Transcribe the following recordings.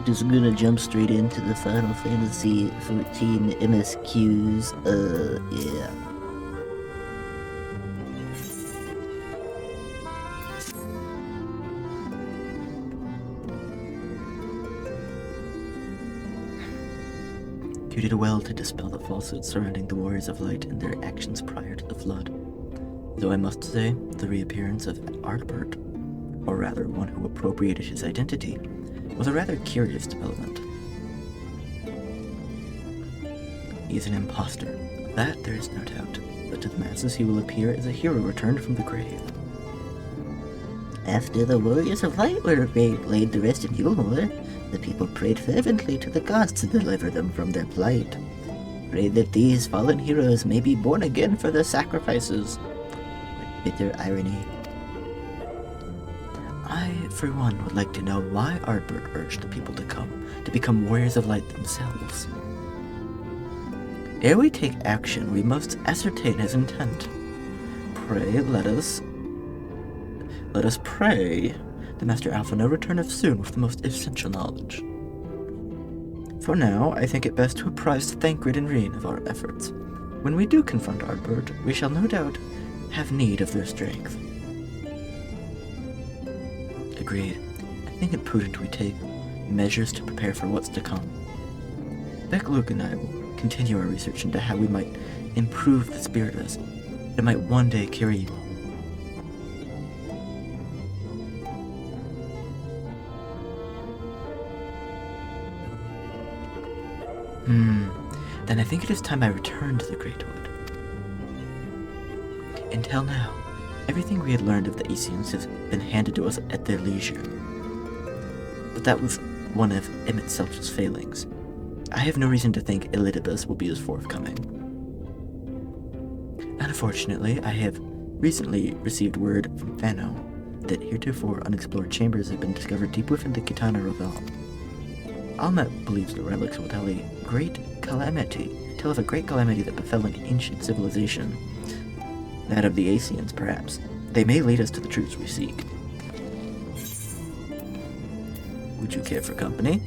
Just gonna jump straight into the Final Fantasy 14 MSQs. Yeah. You did well to dispel the falsehoods surrounding the Warriors of Light and their actions prior to the Flood. Though I must say, the reappearance of Ardbert, or rather one who appropriated his identity, was a rather curious development. He is an imposter, that there is no doubt, but to the masses he will appear as a hero returned from the grave. After the Warriors of Light were laid to rest in Yulmore, the people prayed fervently to the gods to deliver them from their plight. Pray that these fallen heroes may be born again for their sacrifices. With bitter irony. I, for one, would like to know why Ardbert urged the people to become Warriors of Light themselves. Ere we take action, we must ascertain his intent. Pray, let us pray the Master Alphino returneth soon with the most essential knowledge. For now, I think it best to apprise Thancred and Reen of our efforts. When we do confront Ardbert, we shall no doubt have need of their strength. Agreed. I think it prudent we take measures to prepare for what's to come. Beck, Luke, and I will continue our research into how we might improve the spirit vessel. It might one day carry you. Then I think it is time I return to the Great Wood. Until now, everything we had learned of the Aesians has been handed to us at their leisure. But that was one of Emmett Selch's failings. I have no reason to think Elidibus will be as forthcoming. Unfortunately, I have recently received word from Fano that heretofore unexplored chambers have been discovered deep within the Kitana Revel. Almet believes the relics will tell of a great calamity that befell an ancient civilization. That of the Aesians, perhaps. They may lead us to the truths we seek. Would you care for company?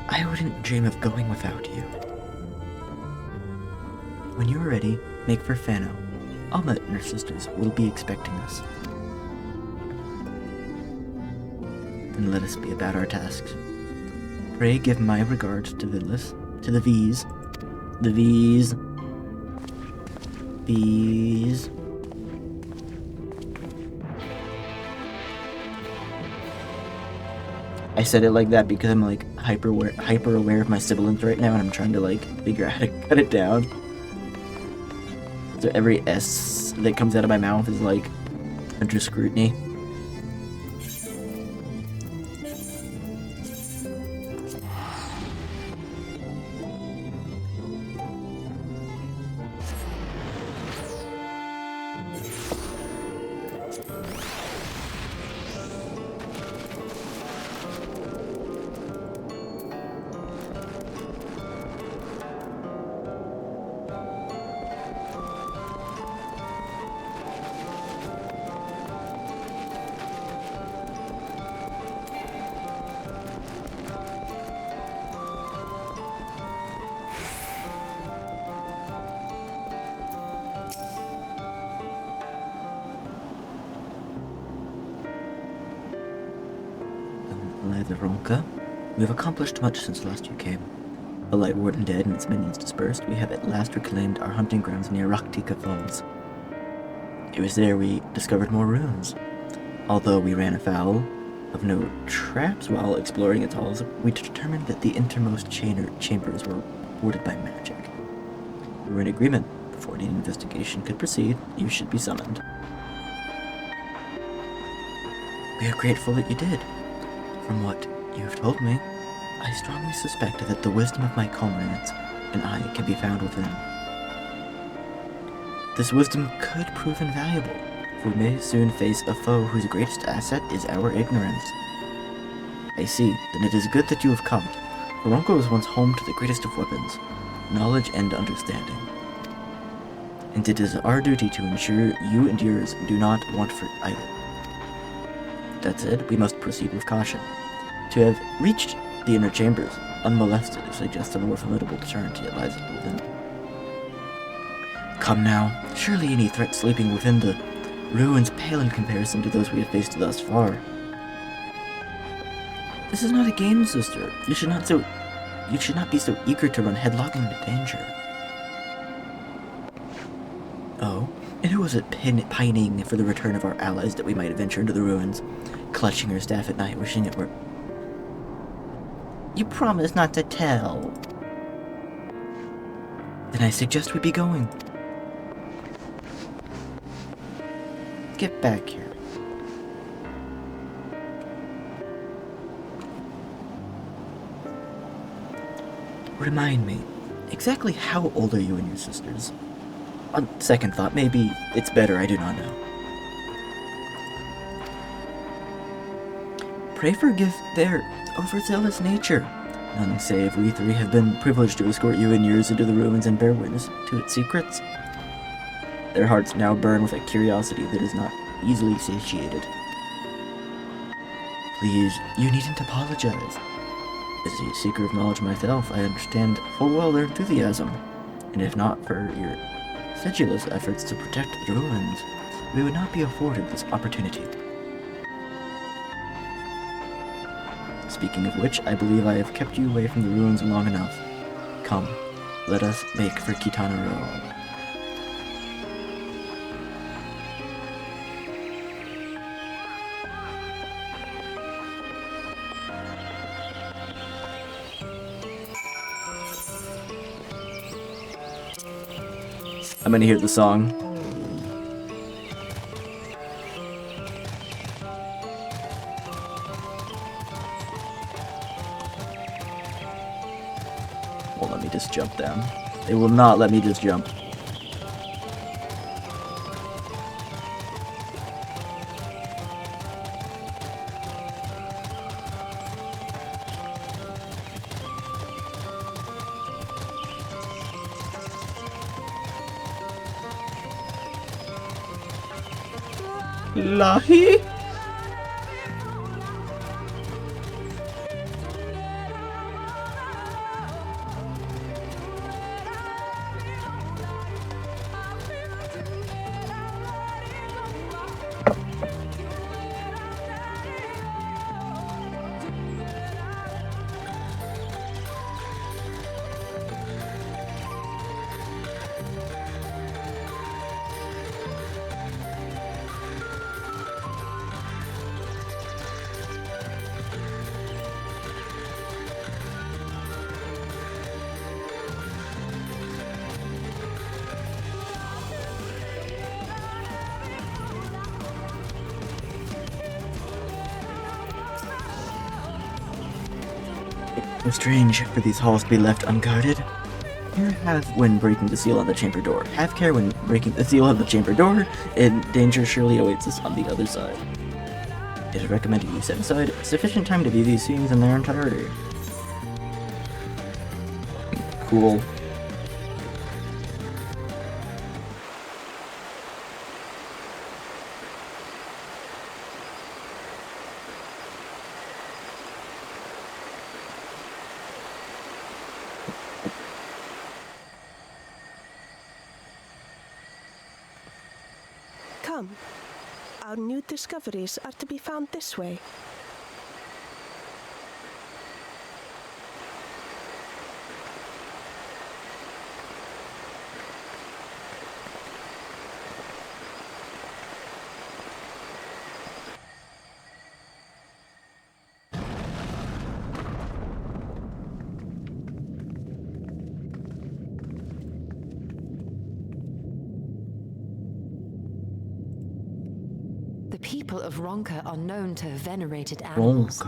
I wouldn't dream of going without you. When you are ready, make for Fano. Alma and her sisters will be expecting us. Then let us be about our tasks. Pray give my regards to Vidlis, to the V's. I said it like that because I'm like hyper aware of my sibilants right now, and I'm trying to like figure out how to cut it down. So every S that comes out of my mouth is like under scrutiny. We have accomplished much since last you came. The Light Warden dead and its minions dispersed, we have at last reclaimed our hunting grounds near Raktika Falls. It was there we discovered more ruins. Although we ran afoul of no traps while exploring its halls, we determined that the innermost chambers were warded by magic. We were in agreement. Before any investigation could proceed, you should be summoned. We are grateful that you did. From what you have told me, I strongly suspect that the wisdom of my comrades and I can be found within. This wisdom could prove invaluable, for we may soon face a foe whose greatest asset is our ignorance. I see, then it is good that you have come. Ronko was once home to the greatest of weapons, knowledge and understanding. and it is our duty to ensure you and yours do not want for either. That said, we must proceed with caution. To have reached the inner chambers unmolested suggests a more formidable deterrent yet lies within. Come now, surely any threat sleeping within the ruins pale in comparison to those we have faced thus far. This is not a game, sister. You should not be so eager to run headlong into danger. Oh, and who was it pining for the return of our allies that we might venture into the ruins, clutching her staff at night, wishing it were... You promised not to tell. Then I suggest we be going. Get back here. Remind me, exactly how old are you and your sisters? On second thought, maybe it's better I do not know. Pray forgive their overzealous nature. None save we three have been privileged to escort you and yours into the ruins and bear witness to its secrets. Their hearts now burn with a curiosity that is not easily satiated. Please, you needn't apologize. As a seeker of knowledge myself, I understand full well their enthusiasm, and if not for your sedulous efforts to protect the ruins, we would not be afforded this opportunity. Speaking of which, I believe I have kept you away from the ruins long enough. Come, let us make for Kitana Row. I'm gonna hear the song. Won't let me just jump down. They will not let me just jump. Lahi? So strange for these halls to be left unguarded. Here have when breaking the seal on the chamber door. Have care when breaking the seal on the chamber door, and danger surely awaits us on the other side. It is recommended you set aside sufficient time to view these scenes in their entirety. Cool. Come. Our new discoveries are to be found this way. The people of Ronka are known to have venerated animals,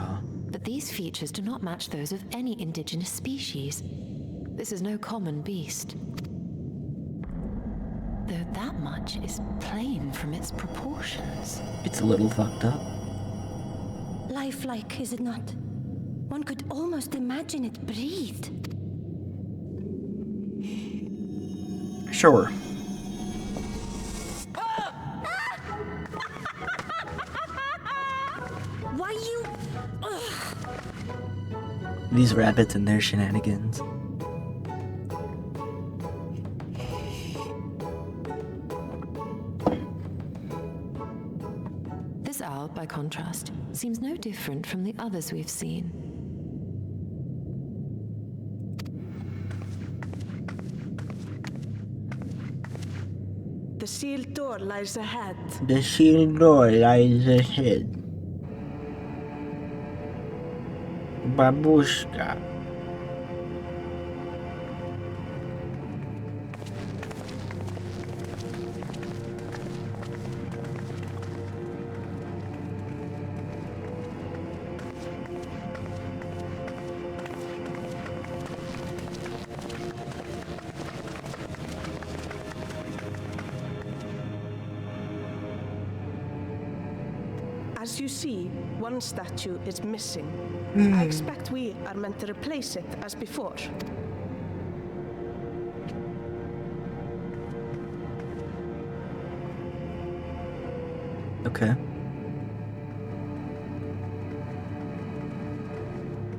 but these features do not match those of any indigenous species. This is no common beast. Though that much is plain from its proportions. It's a little fucked up. Lifelike, is it not? One could almost imagine it breathed. Sure. These rabbits and their shenanigans. This owl, by contrast, seems no different from the others we've seen. The sealed door lies ahead. The sealed door lies ahead. Babushka. As you see, one statue is missing. I expect we are meant to replace it as before. Okay.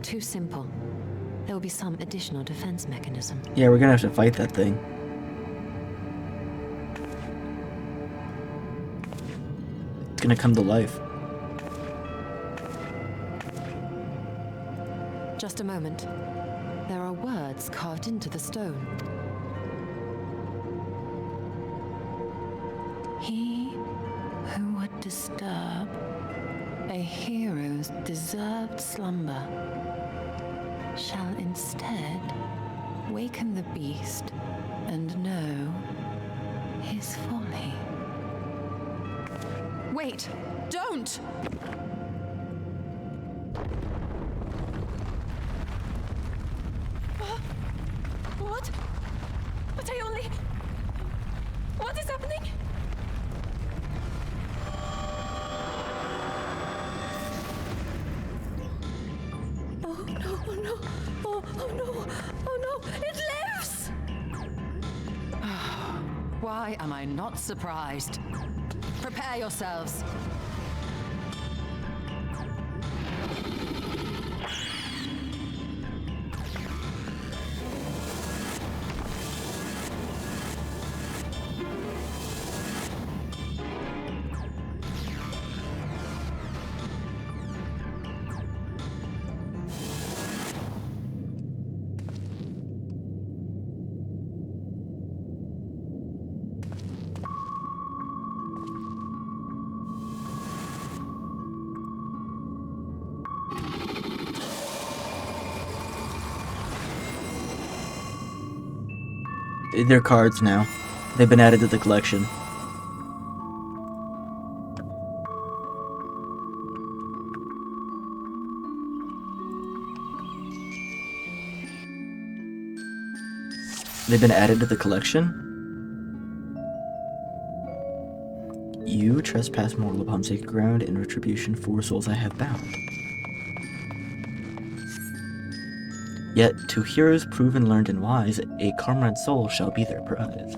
Too simple. There will be some additional defense mechanism. Yeah, we're gonna have to fight that thing. It's gonna come to life. Just a moment. There are words carved into the stone. He who would disturb a hero's deserved slumber shall instead waken the beast and know his folly. Wait! Don't! What? But I only... What is happening? Oh no, oh no, oh no, oh no, it lives! Why am I not surprised? Prepare yourselves. They're cards now. They've been added to the collection. They've been added to the collection. You trespass mortal upon sacred ground. In retribution, 4 souls I have bound. Yet, to heroes proven, learned, and wise, a comrade soul shall be their prize.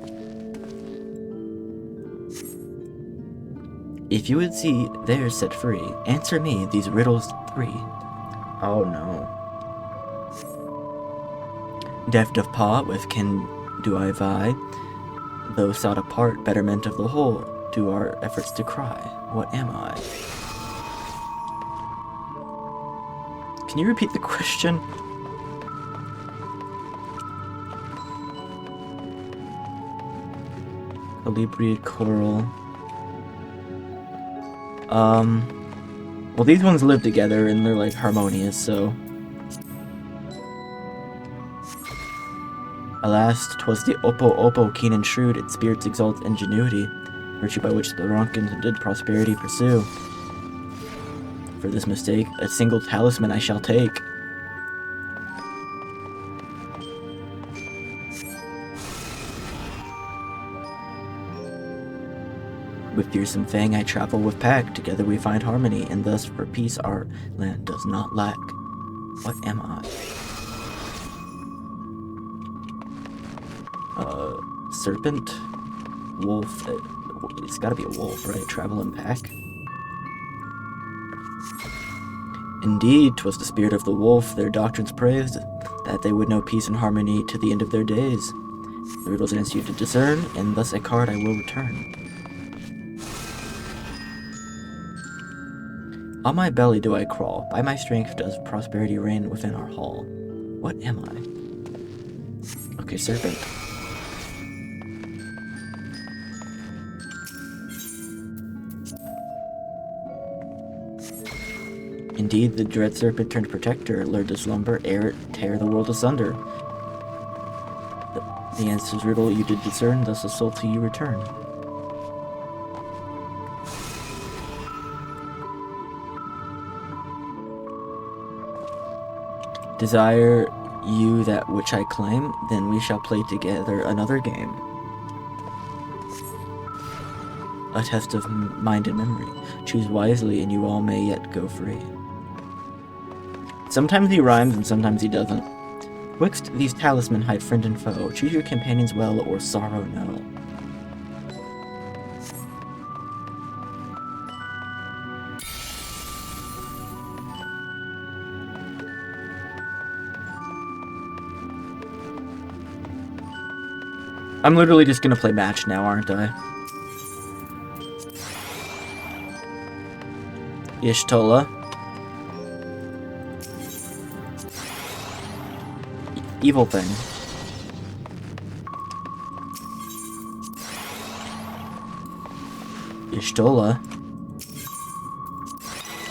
If you would see theirs set free, answer me these riddles 3. Oh no. Deft of paw, with kin do I vie. Though sought apart, betterment of the whole, do our efforts to cry. What am I? Can you repeat the question? Calibriate coral. Well, these ones live together and they're like harmonious, so. Alas, 'twas the Oppo keen and shrewd, its spirits exalt ingenuity, virtue by which the Ronkins did prosperity pursue. For this mistake, a single talisman I shall take. With fearsome fang I travel with pack, together we find harmony, and thus for peace our land does not lack. What am I? Serpent? Wolf? It's gotta be a wolf, right? Travel in pack? Indeed, 'twas the spirit of the wolf their doctrines praised, that they would know peace and harmony to the end of their days. The riddles ask you to discern, and thus a card I will return. On my belly do I crawl, by my strength does prosperity reign within our hall. What am I? Okay, serpent. Indeed, the dread serpent turned protector, lured to slumber, ere it tear the world asunder. The answer's riddle you did discern, thus a soul to you return. Desire you that which I claim, then we shall play together another game. A test of mind and memory. Choose wisely and you all may yet go free. Sometimes he rhymes and sometimes he doesn't. Twixt these talisman hide friend and foe. Choose your companions well or sorrow no. I'm literally just gonna play match now, aren't I? Ishtola. Evil thing. Ishtola.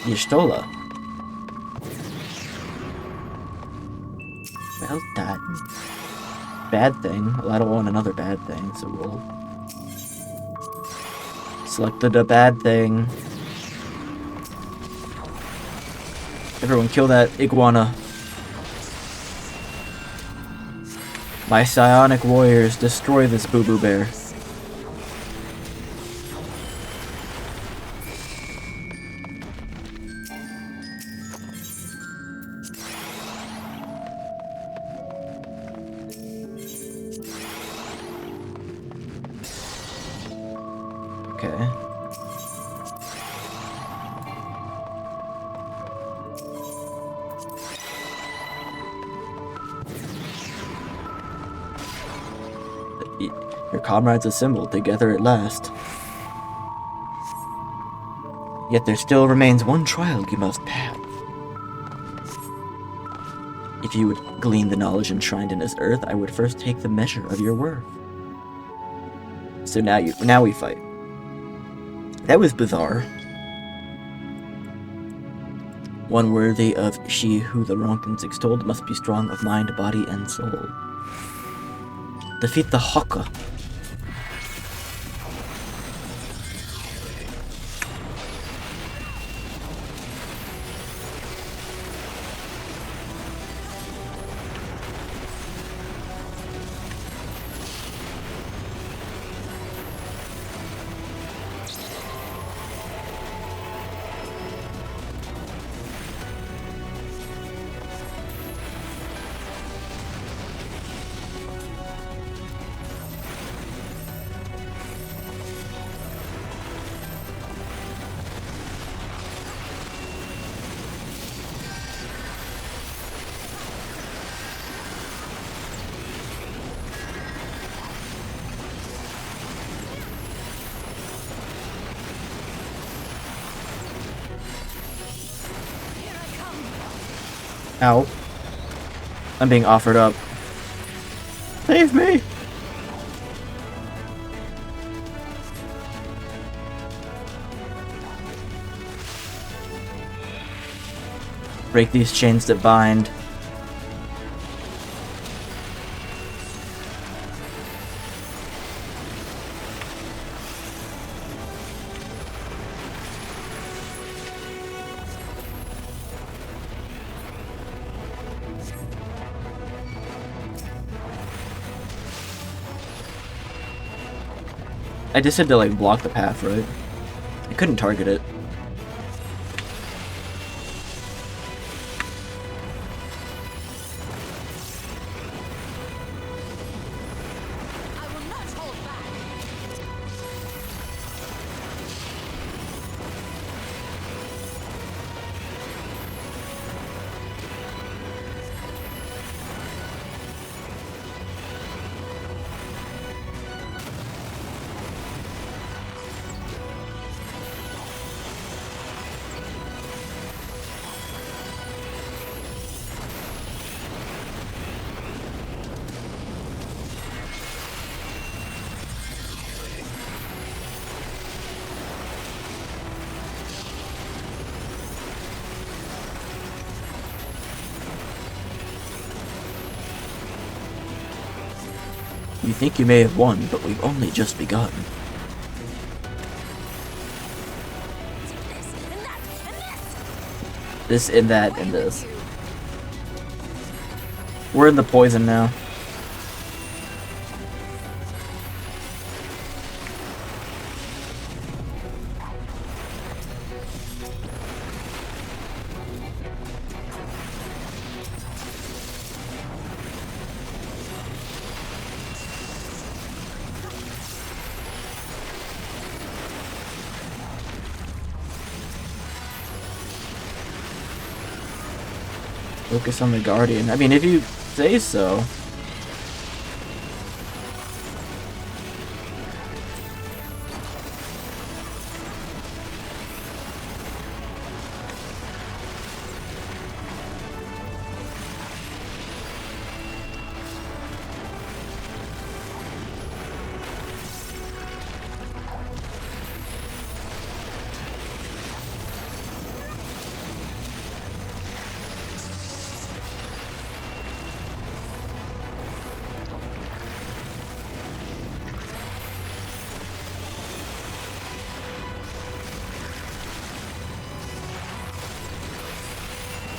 Ishtola. Well done. Bad thing. Well, I don't want another bad thing, so we'll select the bad thing. Everyone kill that iguana. My psionic warriors destroy this boo-boo bear. Okay. Your comrades assembled together at last. Yet there still remains one trial you must pass. If you would glean the knowledge enshrined in this earth, I would first take the measure of your worth. So now we fight. That was bizarre. One worthy of she who the Ronkins extolled must be strong of mind, body, and soul. Defeat the Hawka. Ow. I'm being offered up. Save me! Break these chains that bind. I just had to, like, block the path, right? I couldn't target it. I will not hold back. You think you may have won, but we've only just begun. This and that and this. We're in the poison now. Focus on the Guardian. I mean, if you say so.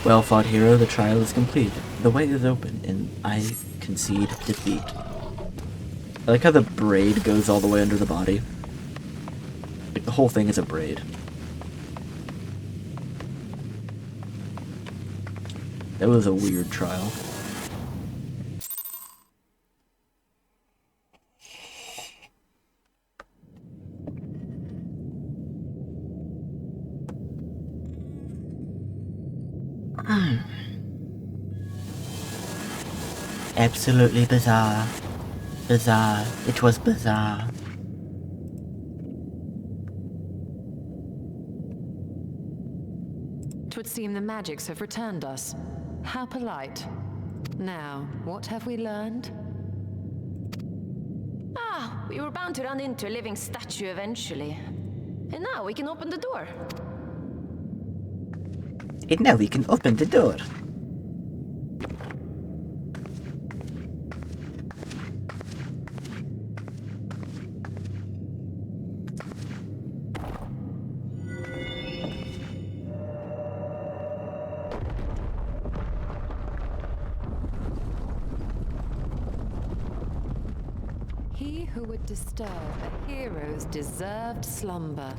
Well fought, hero. The trial is complete. The way is open, and I concede defeat. I like how the braid goes all the way under the body. Like, the whole thing is a braid. That was a weird trial. Absolutely bizarre. Bizarre. It was bizarre. Twould seem the magics have returned us. How polite. Now, what have we learned? Ah, we were bound to run into a living statue eventually. And now we can open the door. And now we can open the door. He who would disturb a hero's deserved slumber.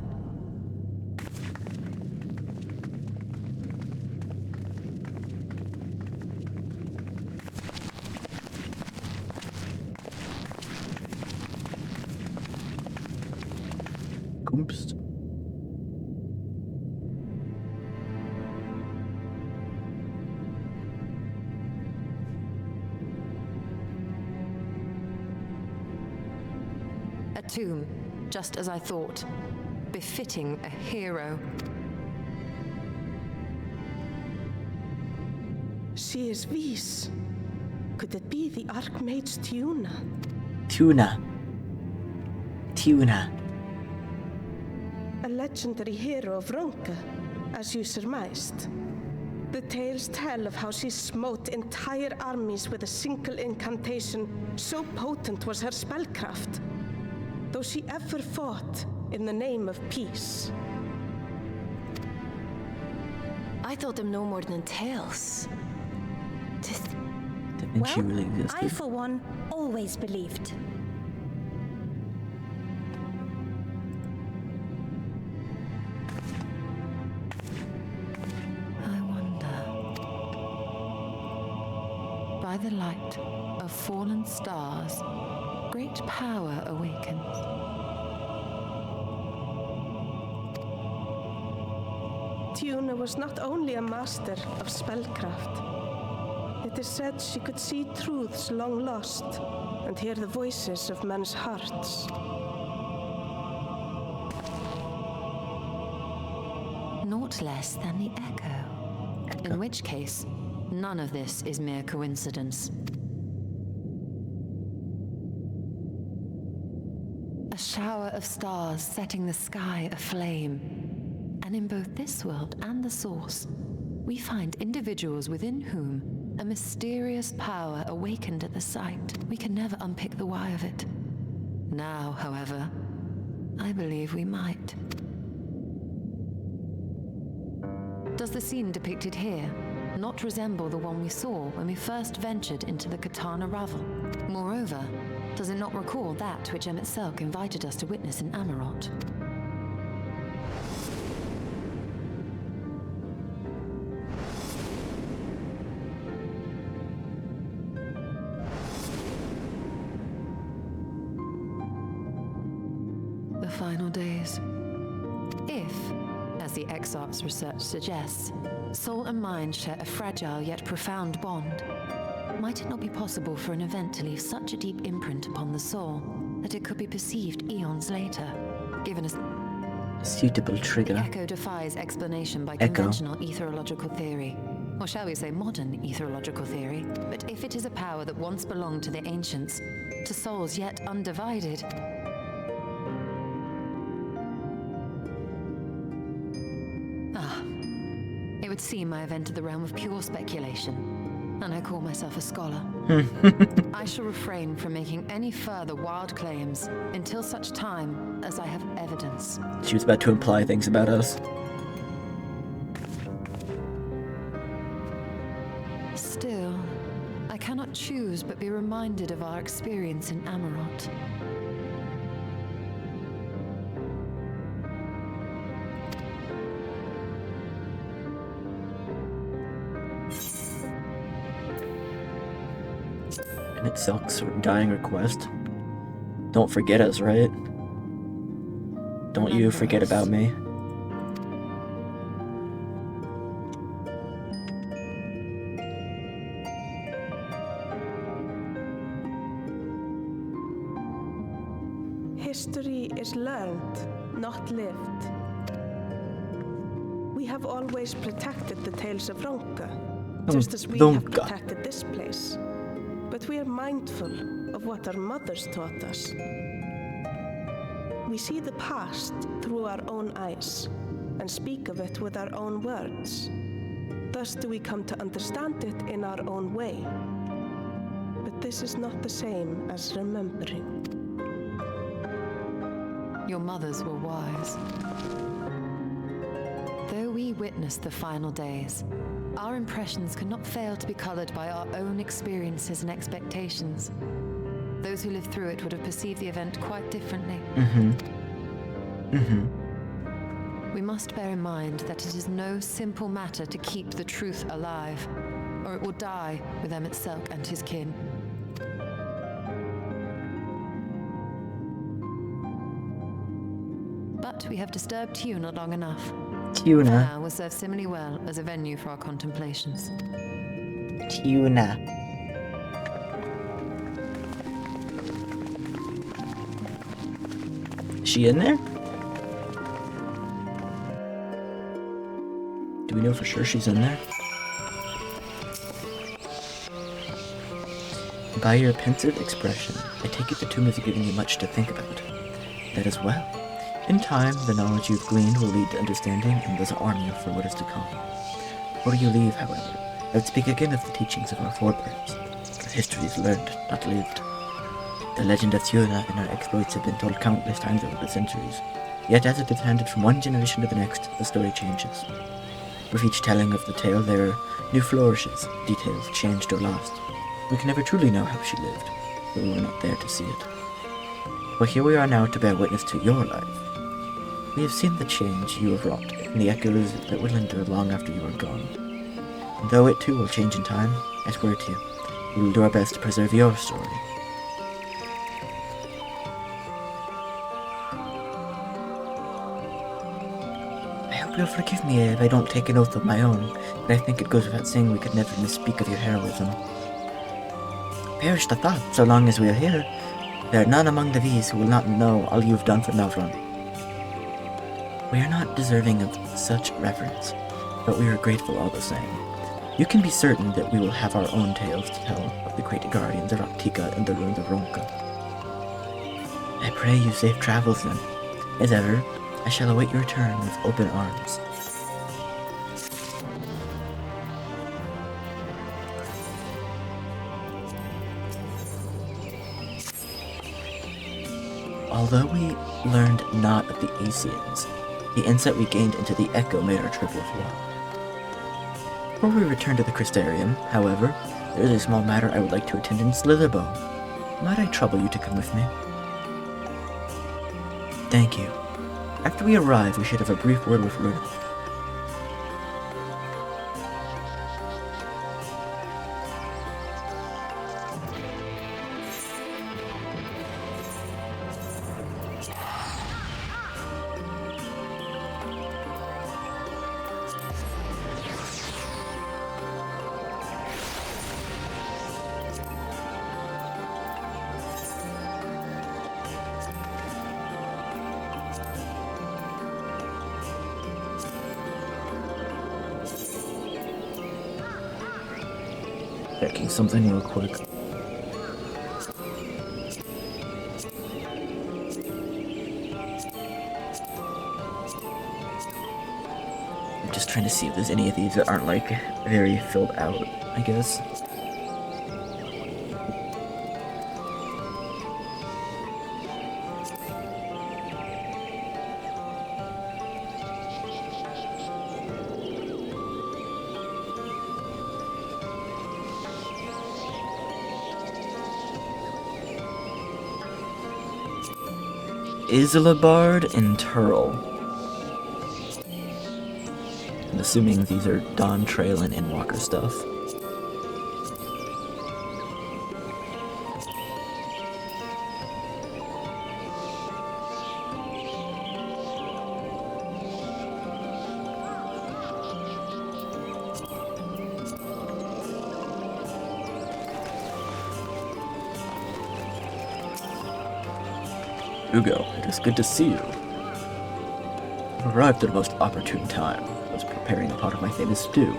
Oops. A tomb, just as I thought. Befitting a hero. She is Vis. Could it be the Archmage Tuna? Tuna. A legendary hero of Ronka, as you surmised. The tales tell of how she smote entire armies with a single incantation, so potent was her spellcraft. Though she ever fought in the name of peace. I thought them no more than tales. Didn't think she really existed. I, for one, always believed. I wonder. By the light of fallen stars, great power awakens. Tuna was not only a master of spellcraft. It is said she could see truths long lost and hear the voices of men's hearts. Naught less than the echo. In which case, none of this is mere coincidence. A shower of stars setting the sky aflame. And in both this world and the source, we find individuals within whom A mysterious power awakened at the sight. We can never unpick the why of it. Now, however, I believe we might. Does the scene depicted here not resemble the one we saw when we first ventured into the Katana Ravel? Moreover, does it not recall that which Selk invited us to witness in Amarot? The final days. If, as the XIV's research suggests, soul and mind share a fragile yet profound bond, might it not be possible for an event to leave such a deep imprint upon the soul that it could be perceived eons later, given a suitable trigger? The echo defies explanation by conventional etherological theory, or shall we say modern etherological theory. But if it is a power that once belonged to the ancients, to souls yet undivided, it would seem I have entered the realm of pure speculation, and I call myself a scholar. I shall refrain from making any further wild claims until such time as I have evidence. She was about to imply things about us. Still, I cannot choose but be reminded of our experience in Amarot. And it sucks. Her dying request. Don't forget us, right? Don't you forget about me. History is learned, not lived. We have always protected the tales of Ronka, just as we have protected this place. But we are mindful of what our mothers taught us. We see the past through our own eyes and speak of it with our own words. Thus do we come to understand it in our own way. But this is not the same as remembering. Your mothers were wise. Though we witnessed the final days, our impressions could not fail to be colored by our own experiences and expectations. Those who lived through it would have perceived the event quite differently. We must bear in mind that it is no simple matter to keep the truth alive, or it will die with Selk and his kin. But we have disturbed Tuna long enough. Tuna will serve similarly well as a venue for our contemplations. Tuna. Is she in there? Do we know for sure she's in there? By your pensive expression, I take it the tomb has given you much to think about. That is well. In time, the knowledge you've gleaned will lead to understanding and thus arm you for what is to come. Before you leave, however, I would speak again of the teachings of our forebears. Our history is learned, not lived. The legend of Tuna and our exploits have been told countless times over the centuries. Yet as it is handed from one generation to the next, the story changes. With each telling of the tale, there are new flourishes, details changed or lost. We can never truly know how she lived, but we were not there to see it. But here we are now to bear witness to your life. We have seen the change you have wrought, and the echoes that will endure long after you are gone. And though it too will change in time, I swear to you, we will do our best to preserve your story. I hope you'll forgive me if I don't take an oath of my own, but I think it goes without saying we could never misspeak of your heroism. Perish the thought, so long as we are here, there are none among the V's who will not know all you've done for Melvron. We are not deserving of such reverence, but we are grateful all the same. You can be certain that we will have our own tales to tell of the great guardians of Raktika and the ruins of Ronka. I pray you safe travels then. As ever, I shall await your return with open arms. Although we learned not of the Asians, the insight we gained into the Echo made our trip worthwhile. Before we return to the Crystarium, however, there is a small matter I would like to attend in Slitherbow. Might I trouble you to come with me? Thank you. After we arrive, we should have a brief word with Runa. Checking something real quick. I'm just trying to see if there's any of these that aren't like very filled out, I guess. Isilabard and Turl. I'm assuming these are Don, Traylon, and Walker stuff. Hugo, it is good to see you. I've arrived at a most opportune time. I was preparing a pot of my famous stew.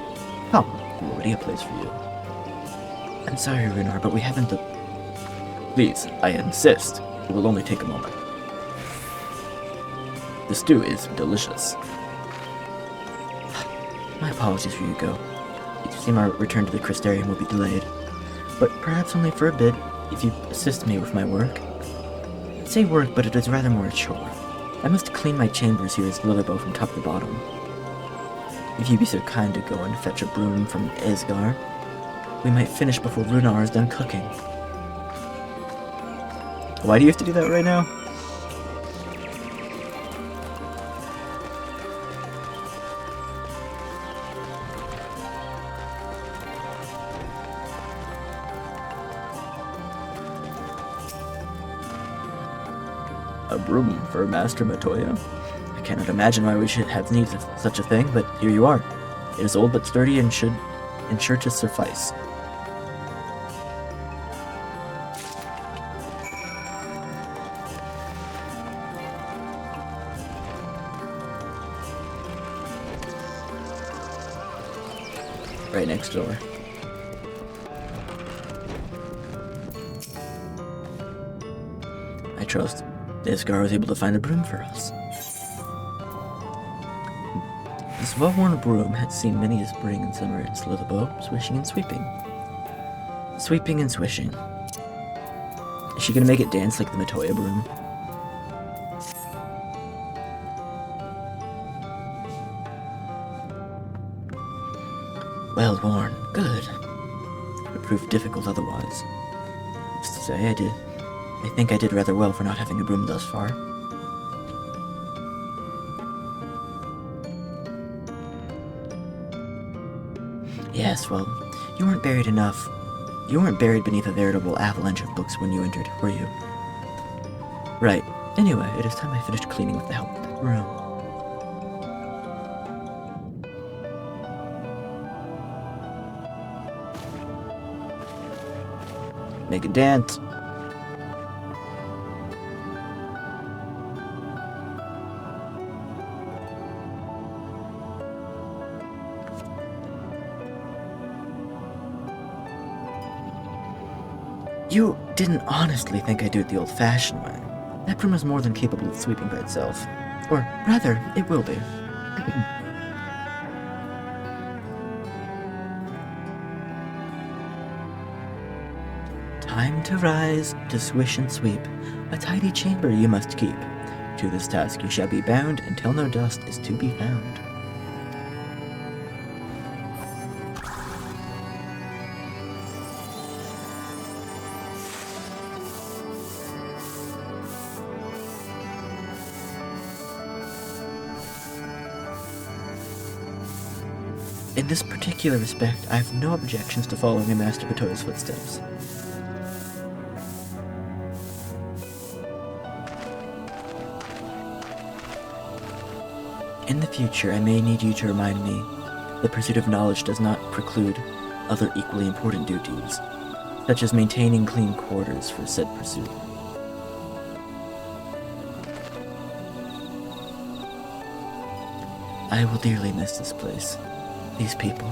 Come, I'm already a place for you. I'm sorry, Runar, but we haven't the... Please, I insist. It will only take a moment. The stew is delicious. My apologies for Hugo. It seems our return to the Crystarium will be delayed. But perhaps only for a bit, if you assist me with my work. I say work, but it is rather more a chore. I must clean my chambers here at Slitherbow from top to bottom. If you'd be so kind to go and fetch a broom from Esgar, we might finish before Runar is done cooking. Why do you have to do that right now? A broom for Master Matoya? I cannot imagine why we should have need of such a thing, but here you are. It is old but sturdy and should ensure to suffice. Right next door. I trust Esgar was able to find a broom for us. This well-worn broom had seen many a spring and summer in Slitherbow, swishing and sweeping. Sweeping and swishing. Is she gonna make it dance like the Matoya broom? Well worn. Good. It would prove difficult otherwise. Needless to say, I think I did rather well for not having a broom thus far. Yes, well, you weren't buried beneath a veritable avalanche of books when you entered, were you? Right. Anyway, it is time I finished cleaning with the help of the broom. Make it dance. You didn't honestly think I'd do it the old-fashioned way. That broom is more than capable of sweeping by itself. Or, rather, it will be. Time to rise, to swish and sweep. A tidy chamber you must keep. To this task you shall be bound until no dust is to be found. In this particular respect, I have no objections to following in Master Batoya's footsteps. In the future, I may need you to remind me the pursuit of knowledge does not preclude other equally important duties, such as maintaining clean quarters for said pursuit. I will dearly miss this place, these people.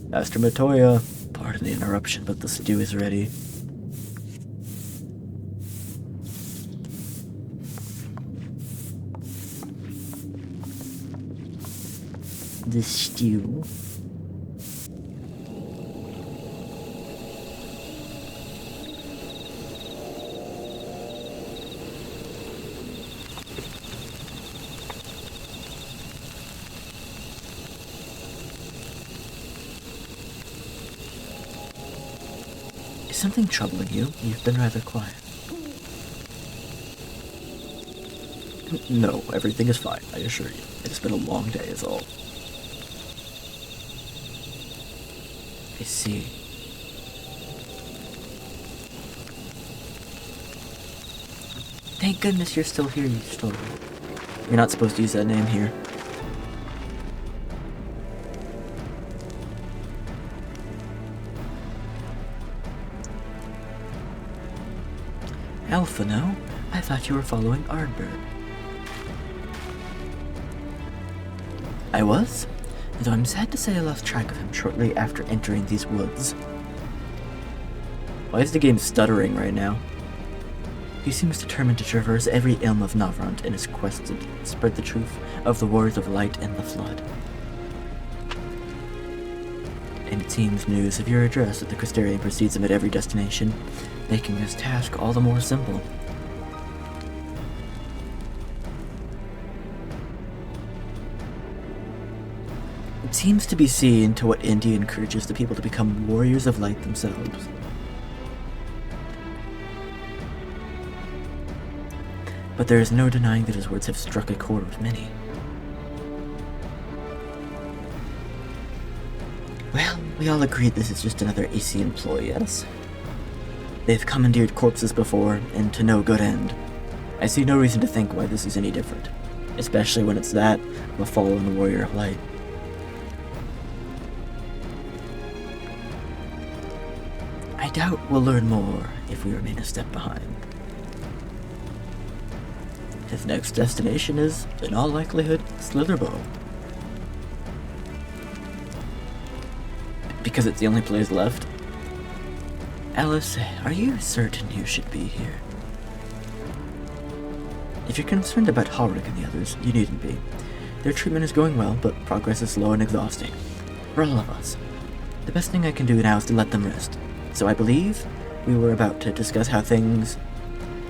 Master Batoya, pardon the interruption, but the stew is ready. The stew. Is something troubling you? You've been rather quiet. No, everything is fine, I assure you. It's been a long day is all. I see. Thank goodness you're still here, you stole. You're not supposed to use that name here. Alpha, no? I thought you were following Ardbird. I was? Though I'm sad to say I lost track of him shortly after entering these woods. Why is the game stuttering right now? He seems determined to traverse every ilm of Navrant in his quest to spread the truth of the Warriors of Light and the Flood. And it seems news of your address at the Crystarian precedes him at every destination, making this task all the more simple. It seems to be seen to what Indy encourages the people to become warriors of light themselves. But there is no denying that his words have struck a chord with many. Well, we all agree this is just another AC employee, yes? They've commandeered corpses before, and to no good end. I see no reason to think why this is any different, especially when it's that of a fallen warrior of light. I doubt we'll learn more if we remain a step behind. His next destination is, in all likelihood, Slitherbow. Because it's the only place left. Alice, are you certain you should be here? If you're concerned about Halric and the others, you needn't be. Their treatment is going well, but progress is slow and exhausting. For all of us. The best thing I can do now is to let them rest. So I believe we were about to discuss how things...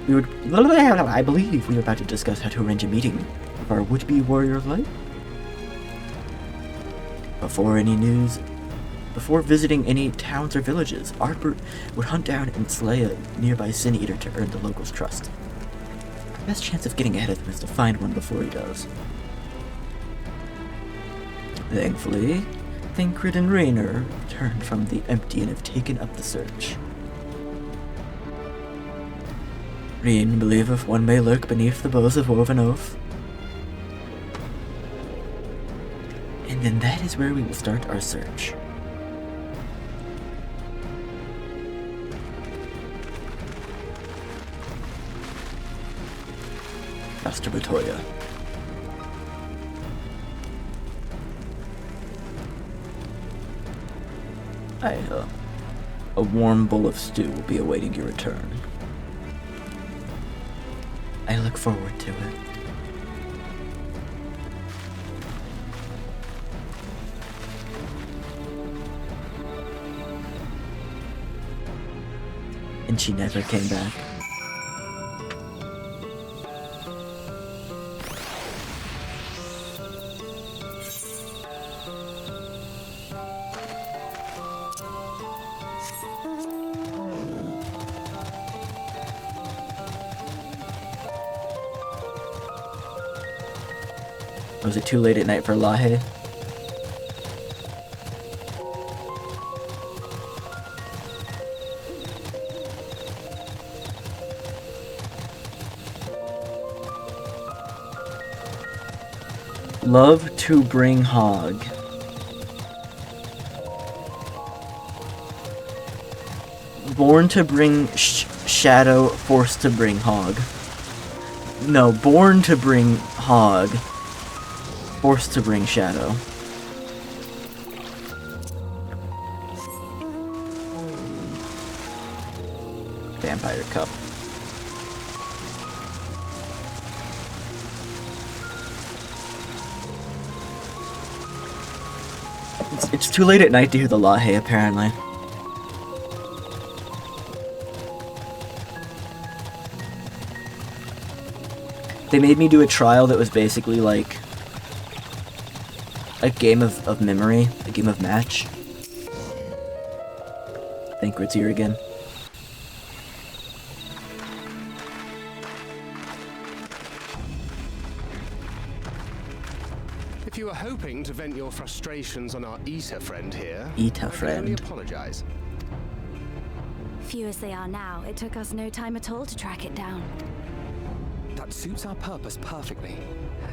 I believe we were about to discuss how to arrange a meeting of our would-be warrior of light. Before visiting any towns or villages, Ardbert would hunt down and slay a nearby Sin Eater to earn the locals' trust. Our best chance of getting ahead of him is to find one before he does. Thankfully, Thancred and Raynor returned from the empty and have taken up the search. Reen believeth one may lurk beneath the boughs of woven oath. And then that is where we will start our search. Master Batoya. A warm bowl of stew will be awaiting your return. I look forward to it. And she never came back. Was it too late at night for Lahe? Love to bring hog. Born to bring shadow, forced to bring hog. No, born to bring hog. Forced to bring shadow. Vampire cup. It's too late at night to hear the Lahe, apparently. They made me do a trial that was basically like a game of memory, a game of match. Thancred's here again. If you were hoping to vent your frustrations on our Eta friend here, Eta I can only friend. apologize. Few as they are now, it took us no time at all to track it down. That suits our purpose perfectly.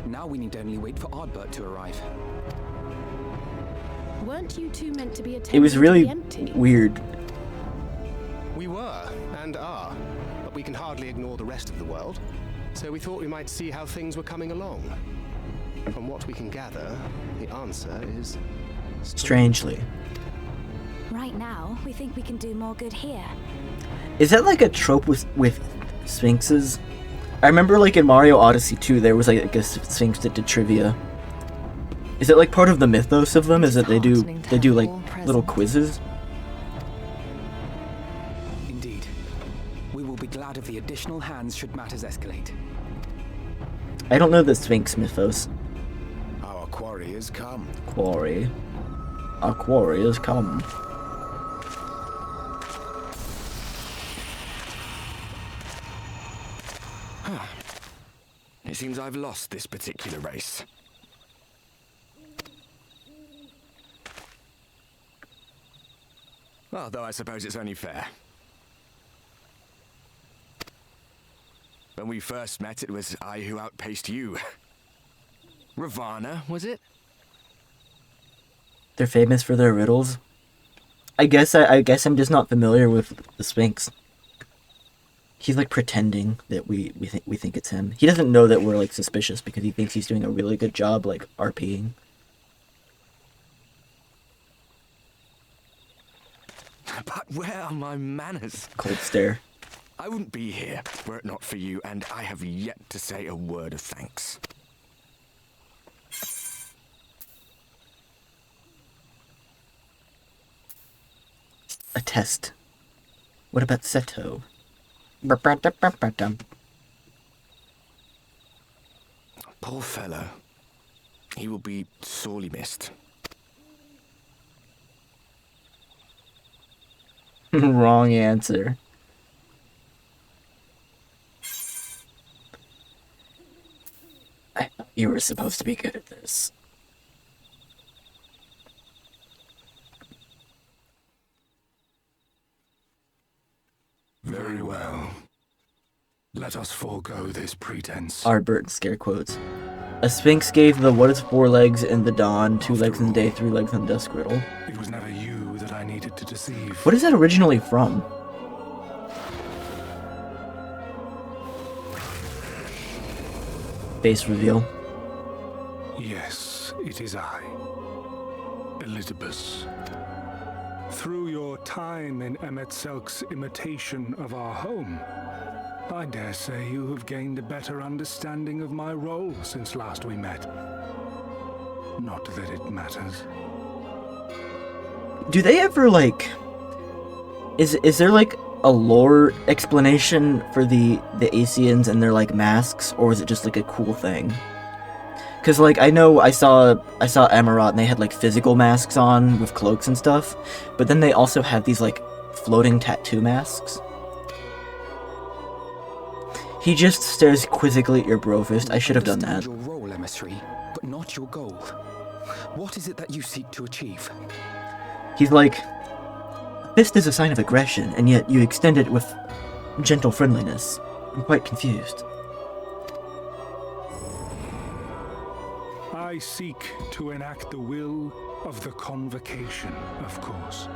Now we need only wait for Ardbert to arrive. Weren't you two meant to be attending It was to really the empty? weird. We were, and are, but we can hardly ignore the rest of the world. So we thought we might see how things were coming along. From what we can gather, the answer is... Strangely. Right now, we think we can do more good here. Is that like a trope with sphinxes? I remember like in Mario Odyssey 2 there was like a sphinx that did trivia. Is it like part of the mythos of them? Is that they do like little quizzes? Indeed. We will be glad of the additional hands should matters escalate. I don't know the sphinx mythos. Our quarry has come. Quarry. Our quarry has come. It seems I've lost this particular race. Well, though I suppose it's only fair. When we first met, it was I who outpaced you. Ravana, was it? They're famous for their riddles. I guess I'm just not familiar with the Sphinx. He's like pretending that we think it's him. He doesn't know that we're like suspicious because he thinks he's doing a really good job like RPing. But where are my manners? Cold stare. I wouldn't be here were it not for you, and I have yet to say a word of thanks. A test. What about Seto? Poor fellow. He will be sorely missed. Wrong answer. I thought you were supposed to be good at this. Very well. Let us forego this pretense. Ardbert scare quotes. A sphinx gave the what is 4 legs in the dawn, 2 legs in the day, 3 legs in the dusk riddle. It was never you that I needed to deceive. What is that originally from? Face reveal. Yes, it is I. Elizabeth. Through your time in Emmet Selk's imitation of our home, I dare say you have gained a better understanding of my role since last we met. Not that it matters. Do they ever, like... Is there, like, a lore explanation for the Asians and their, like, masks? Or is it just, like, a cool thing? Because, like, I know I saw Amarat and they had, like, physical masks on with cloaks and stuff. But then they also have these, like, floating tattoo masks. He just stares quizzically at your brofist. I should have done that. Your role, emissary, but not your goal. What is it that you seek to achieve? He's like, a fist is a sign of aggression, and yet you extend it with gentle friendliness. I'm quite confused. I seek to enact the will of the Convocation, of course.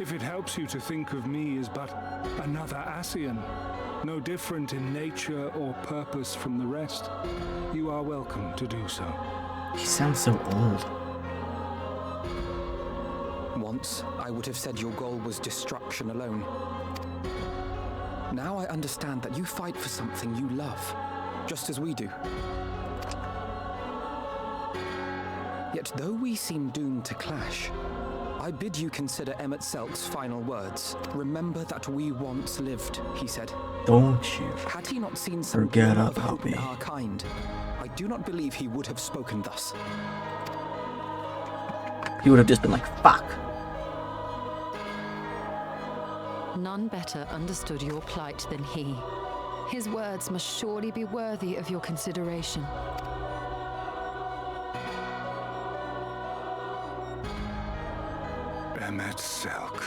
If it helps you to think of me as but another Ascian, no different in nature or purpose from the rest, you are welcome to do so. He sounds so old. Once, I would have said your goal was destruction alone. Now I understand that you fight for something you love, just as we do. Yet though we seem doomed to clash, I bid you consider Emmett Selk's final words. Remember that we once lived, he said. Don't you Had he not seen some forget glimmer of about hope in me. our kind, I do not believe he would have spoken thus. He would have just been like, fuck. None better understood your plight than he. His words must surely be worthy of your consideration. Emmett Selk.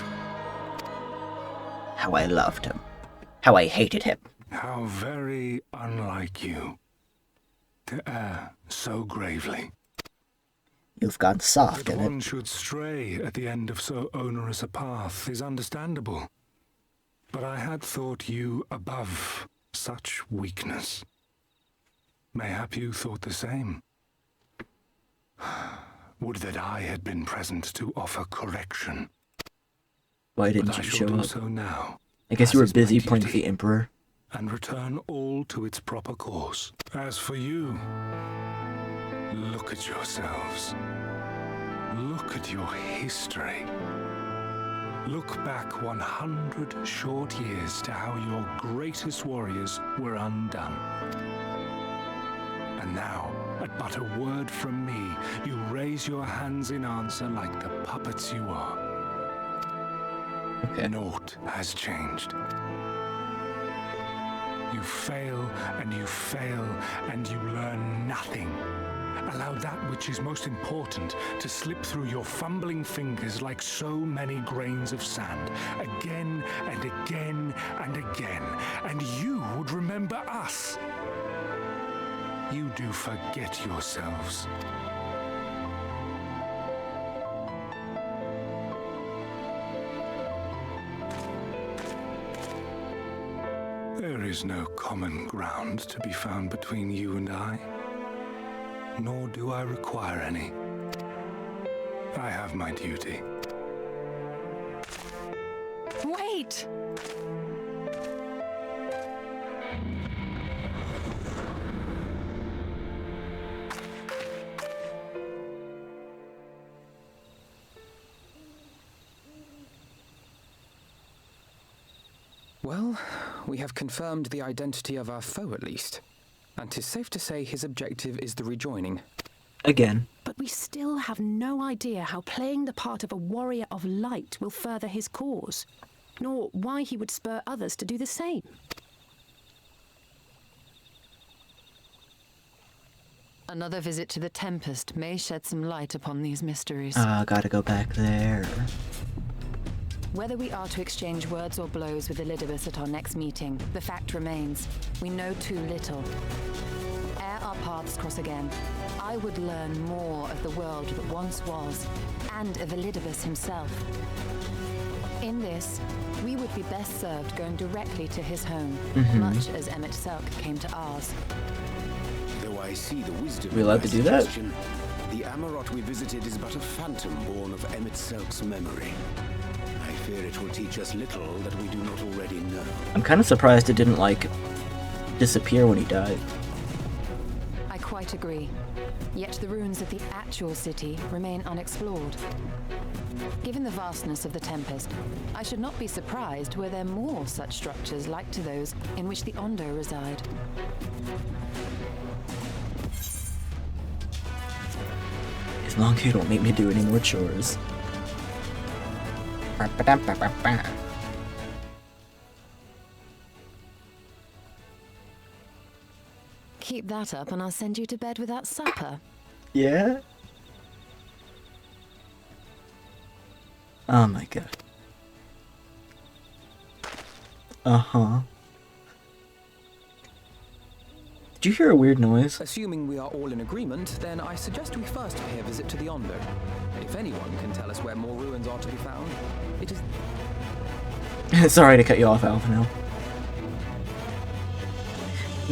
How I loved him. How I hated him. How very unlike you to err so gravely. You've gone soft That in one it. should stray at the end of so onerous a path is understandable. But I had thought you above such weakness. Mayhap you thought the same. Would that I had been present to offer correction. Why didn't But I you shall show do up? so now. I guess you were as is my busy playing duty, the Emperor. and return all to its proper course. As for you, look at yourselves. Look at your history. Look back 100 short years to how your greatest warriors were undone. And now, at but a word from me, you raise your hands in answer like the puppets you are. Okay. Naught has changed. You fail, and you fail, and you learn nothing. Allow that which is most important to slip through your fumbling fingers like so many grains of sand, again and again and again, and you would remember us. You do forget yourselves. There is no common ground to be found between you and I, nor do I require any. I have my duty. Wait! Well, we have confirmed the identity of our foe at least. And 'tis safe to say his objective is the rejoining. Again. But we still have no idea how playing the part of a warrior of light will further his cause, nor why he would spur others to do the same. Another visit to the Tempest may shed some light upon these mysteries. Gotta go back there. Whether we are to exchange words or blows with Elidibus at our next meeting, the fact remains, we know too little. Ere our paths cross again, I would learn more of the world that once was, and of Elidibus himself. In this, we would be best served going directly to his home, much as Emmett Selk came to ours. Though I see the wisdom. We allowed to do that? The Amarot we visited is but a phantom born of Emet-Selk's memory. I fear it will teach us little that we do not already know. I'm kind of surprised it didn't, like, disappear when he died. I quite agree. Yet the ruins of the actual city remain unexplored. Given the vastness of the Tempest, I should not be surprised were there more such structures like to those in which the Ondo reside. As long as you don't make me do any more chores. Keep that up and I'll send you to bed without supper. Yeah? Oh my god. Uh-huh. Did you hear a weird noise? Assuming we are all in agreement, then I suggest we first pay a visit to the Ondo. If anyone can tell us where more ruins are to be found, it is... Sorry to cut you off, Alphino.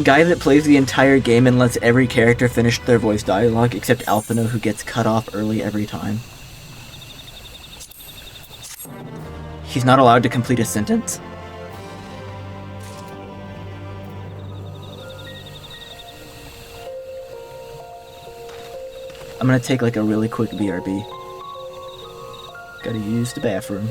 Guy that plays the entire game and lets every character finish their voice dialogue except Alphino, who gets cut off early every time. He's not allowed to complete a sentence? I'm gonna take like a really quick BRB. Gotta use the bathroom.